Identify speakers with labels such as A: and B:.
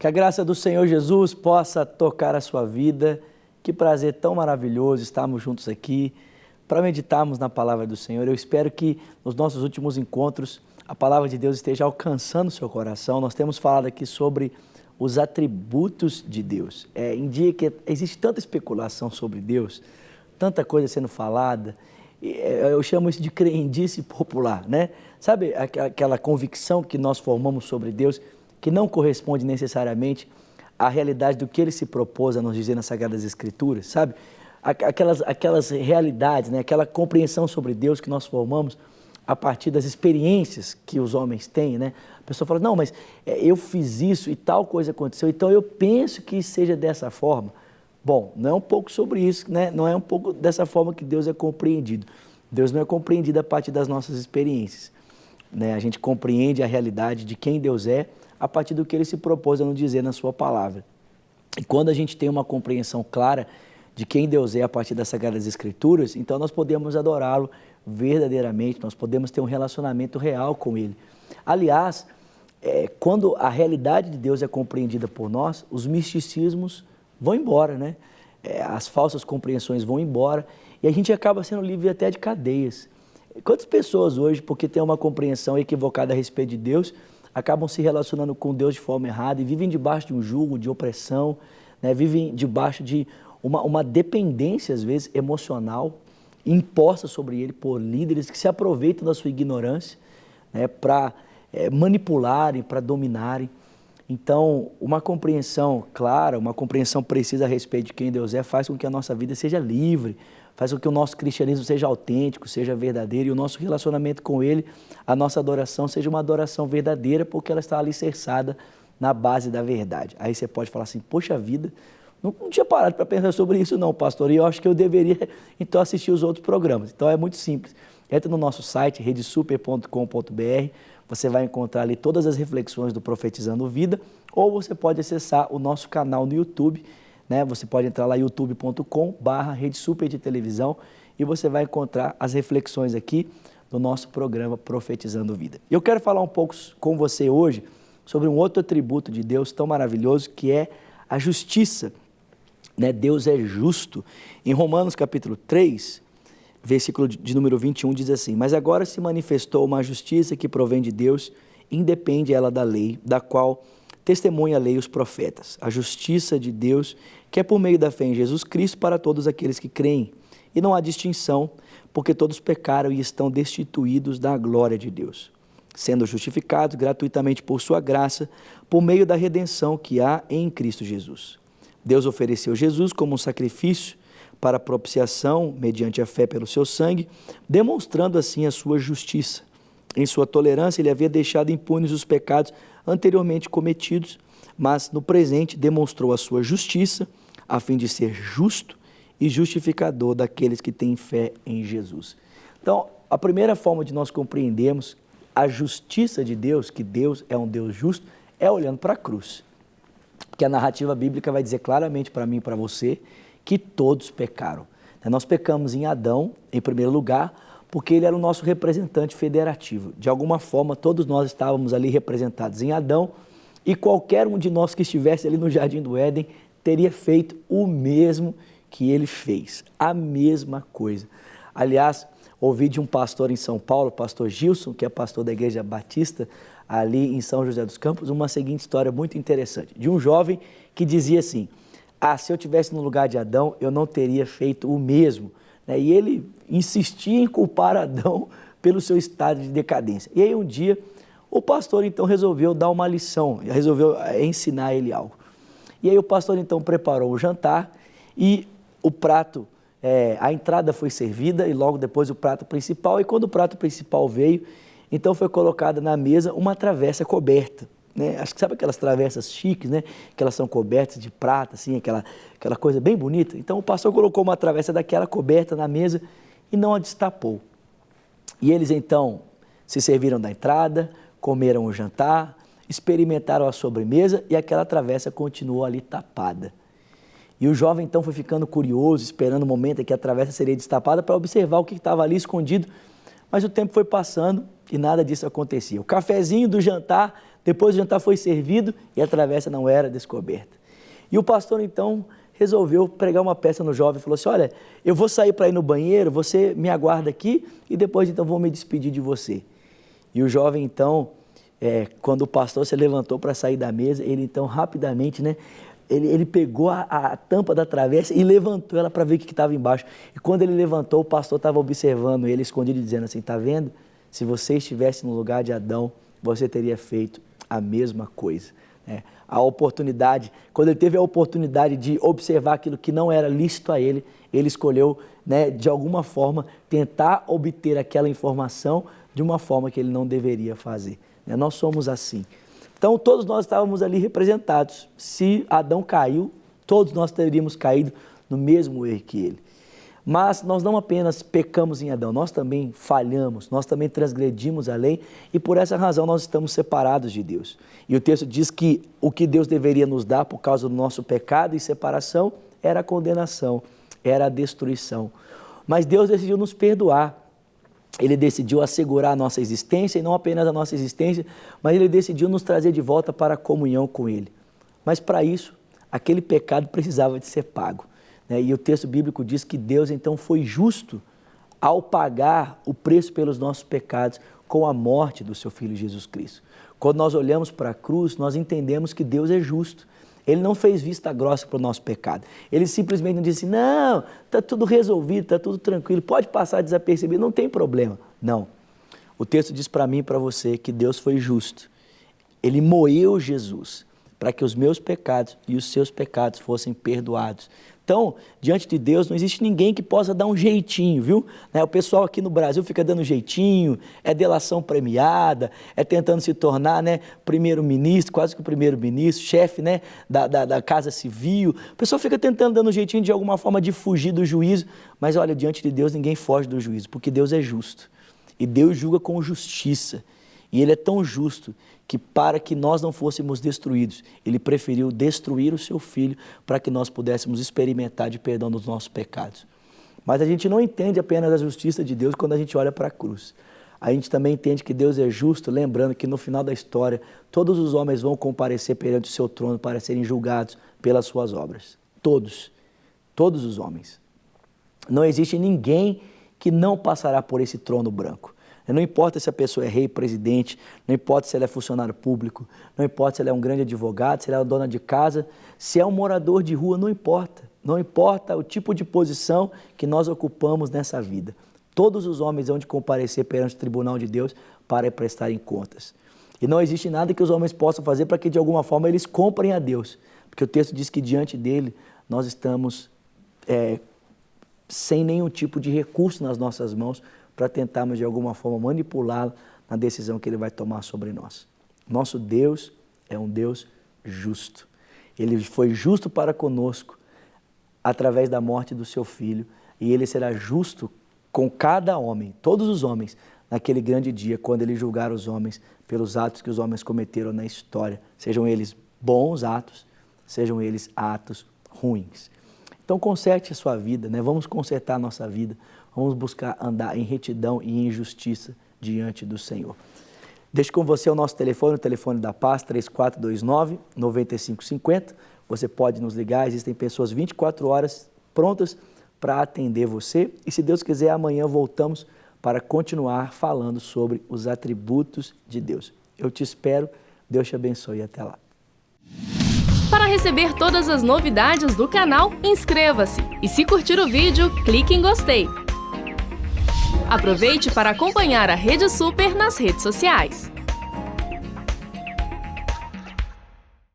A: Que a graça do Senhor Jesus possa tocar a sua vida. Que prazer tão maravilhoso estarmos juntos aqui para meditarmos na palavra do Senhor. Eu espero que nos nossos últimos encontros a palavra de Deus esteja alcançando o seu coração. Nós temos falado aqui sobre os atributos de Deus. Em dia que existe tanta especulação sobre Deus, tanta coisa sendo falada, eu chamo isso de crendice popular, né? Sabe aquela convicção que nós formamos sobre Deus que não corresponde necessariamente à realidade do que Ele se propôs a nos dizer nas Sagradas Escrituras, sabe? Aquelas realidades, né? Aquela compreensão sobre Deus que nós formamos a partir das experiências que os homens têm, né? A pessoa fala, não, mas eu fiz isso e tal coisa aconteceu, então eu penso que seja dessa forma. Bom, não é um pouco sobre isso, né? Não é um pouco dessa forma que Deus é compreendido. Deus não é compreendido a partir das nossas experiências, né? A gente compreende a realidade de quem Deus é a partir do que Ele se propôs a nos dizer na sua palavra. E quando a gente tem uma compreensão clara de quem Deus é a partir das Sagradas Escrituras, então nós podemos adorá-lo verdadeiramente, nós podemos ter um relacionamento real com Ele. Aliás, quando a realidade de Deus é compreendida por nós, os misticismos vão embora, né? As falsas compreensões vão embora e a gente acaba sendo livre até de cadeias. Quantas pessoas hoje, porque tem uma compreensão equivocada a respeito de Deus, acabam se relacionando com Deus de forma errada e vivem debaixo de um jugo, de opressão, né? Vivem debaixo de uma dependência, às vezes, emocional, imposta sobre ele por líderes que se aproveitam da sua ignorância, né? Para manipularem, para dominarem. Então, uma compreensão clara, uma compreensão precisa a respeito de quem Deus é, faz com que a nossa vida seja livre, faz com que o nosso cristianismo seja autêntico, seja verdadeiro, e o nosso relacionamento com Ele, a nossa adoração, seja uma adoração verdadeira, porque ela está alicerçada na base da verdade. Aí você pode falar assim, poxa vida, não tinha parado para pensar sobre isso não, pastor, e eu acho que eu deveria, então, assistir os outros programas. Então, é muito simples. Entra no nosso site, redesuper.com.br, você vai encontrar ali todas as reflexões do Profetizando Vida, ou você pode acessar o nosso canal no YouTube, né? Você pode entrar lá youtube.com/redesuper de televisão e você vai encontrar as reflexões aqui do nosso programa Profetizando Vida. Eu quero falar um pouco com você hoje sobre um outro atributo de Deus tão maravilhoso que é a justiça, né? Deus é justo. Em Romanos capítulo 3, versículo de número 21 diz assim, mas agora se manifestou uma justiça que provém de Deus, independe ela da lei, da qual testemunha a lei e os profetas, a justiça de Deus, que é por meio da fé em Jesus Cristo para todos aqueles que creem. E não há distinção, porque todos pecaram e estão destituídos da glória de Deus, sendo justificados gratuitamente por sua graça, por meio da redenção que há em Cristo Jesus. Deus ofereceu Jesus como um sacrifício para propiciação, mediante a fé pelo seu sangue, demonstrando assim a sua justiça. Em sua tolerância, ele havia deixado impunes os pecados anteriormente cometidos, mas no presente demonstrou a sua justiça, a fim de ser justo e justificador daqueles que têm fé em Jesus. Então, a primeira forma de nós compreendermos a justiça de Deus, que Deus é um Deus justo, é olhando para a cruz. Porque a narrativa bíblica vai dizer claramente para mim e para você que todos pecaram. Nós pecamos em Adão, em primeiro lugar, porque ele era o nosso representante federativo. De alguma forma, todos nós estávamos ali representados em Adão e qualquer um de nós que estivesse ali no Jardim do Éden teria feito o mesmo que ele fez, a mesma coisa. Aliás, ouvi de um pastor em São Paulo, pastor Gilson, que é pastor da Igreja Batista, ali em São José dos Campos, uma seguinte história muito interessante, de um jovem que dizia assim, se eu estivesse no lugar de Adão, eu não teria feito o mesmo. E ele insistia em culpar Adão pelo seu estado de decadência. E aí um dia, o pastor então resolveu dar uma lição, resolveu ensinar ele algo. E aí o pastor então preparou o jantar e o prato, a entrada foi servida e logo depois o prato principal. E quando o prato principal veio, então foi colocada na mesa uma travessa coberta. Acho que sabe aquelas travessas chiques, né? Que elas são cobertas de prata, assim, aquela coisa bem bonita. Então o pastor colocou uma travessa daquela coberta na mesa e não a destapou. E eles então se serviram da entrada, comeram o jantar, experimentaram a sobremesa e aquela travessa continuou ali tapada. E o jovem então foi ficando curioso, esperando o momento em que a travessa seria destapada para observar o que estava ali escondido. Mas o tempo foi passando e nada disso acontecia. O cafezinho do jantar Depois o jantar foi servido e a travessa não era descoberta. E o pastor então resolveu pregar uma peça no jovem, falou assim, olha, eu vou sair para ir no banheiro, você me aguarda aqui e depois então vou me despedir de você. E o jovem então, quando o pastor se levantou para sair da mesa, ele então rapidamente, né, ele pegou a tampa da travessa e levantou ela para ver o que estava embaixo. E quando ele levantou, o pastor estava observando ele escondido, dizendo assim, está vendo? Se você estivesse no lugar de Adão, você teria feito a mesma coisa. A oportunidade, quando ele teve a oportunidade de observar aquilo que não era lícito a ele, ele escolheu, né, de alguma forma, tentar obter aquela informação de uma forma que ele não deveria fazer. Nós somos assim. Então, todos nós estávamos ali representados. Se Adão caiu, todos nós teríamos caído no mesmo erro que ele. Mas nós não apenas pecamos em Adão, nós também falhamos, nós também transgredimos a lei e por essa razão nós estamos separados de Deus. E o texto diz que o que Deus deveria nos dar por causa do nosso pecado e separação era a condenação, era a destruição. Mas Deus decidiu nos perdoar. Ele decidiu assegurar a nossa existência, e não apenas a nossa existência, mas Ele decidiu nos trazer de volta para a comunhão com Ele. Mas para isso, aquele pecado precisava de ser pago. E o texto bíblico diz que Deus então foi justo ao pagar o preço pelos nossos pecados com a morte do seu Filho Jesus Cristo. Quando nós olhamos para a cruz, nós entendemos que Deus é justo. Ele não fez vista grossa para o nosso pecado. Ele simplesmente não disse, não, está tudo resolvido, está tudo tranquilo, pode passar desapercebido, não tem problema. Não. O texto diz para mim e para você que Deus foi justo. Ele moeu Jesus para que os meus pecados e os seus pecados fossem perdoados. Então, diante de Deus, não existe ninguém que possa dar um jeitinho, viu? O pessoal aqui no Brasil fica dando jeitinho, é delação premiada, é tentando se tornar, primeiro-ministro, quase que o primeiro-ministro, chefe, da Casa Civil. O pessoal fica tentando, dando um jeitinho de alguma forma de fugir do juízo, mas olha, diante de Deus ninguém foge do juízo, porque Deus é justo. E Deus julga com justiça. E Ele é tão justo que para que nós não fôssemos destruídos, Ele preferiu destruir o seu Filho para que nós pudéssemos experimentar de perdão dos nossos pecados. Mas a gente não entende apenas a justiça de Deus quando a gente olha para a cruz. A gente também entende que Deus é justo, lembrando que no final da história, todos os homens vão comparecer perante o seu trono para serem julgados pelas suas obras. Todos os homens. Não existe ninguém que não passará por esse trono branco. Não importa se a pessoa é rei, presidente, não importa se ela é funcionário público, não importa se ela é um grande advogado, se ela é dona de casa, se é um morador de rua, não importa. Não importa o tipo de posição que nós ocupamos nessa vida. Todos os homens hão de comparecer perante o tribunal de Deus para prestarem contas. E não existe nada que os homens possam fazer para que de alguma forma eles comprem a Deus. Porque o texto diz que diante dele nós estamos sem nenhum tipo de recurso nas nossas mãos para tentarmos de alguma forma manipulá-lo na decisão que Ele vai tomar sobre nós. Nosso Deus é um Deus justo. Ele foi justo para conosco através da morte do seu Filho e Ele será justo com cada homem, todos os homens, naquele grande dia, quando Ele julgar os homens pelos atos que os homens cometeram na história, sejam eles bons atos, sejam eles atos ruins. Então conserte a sua vida, vamos consertar a nossa vida, vamos buscar andar em retidão e em justiça diante do Senhor. Deixo com você o nosso telefone, o telefone da paz, 3429-9550. Você pode nos ligar, existem pessoas 24 horas prontas para atender você. E se Deus quiser, amanhã voltamos para continuar falando sobre os atributos de Deus. Eu te espero, Deus te abençoe e até lá.
B: Para receber todas as novidades do canal, inscreva-se e se curtir o vídeo, clique em gostei. Aproveite para acompanhar a Rede Super nas redes sociais.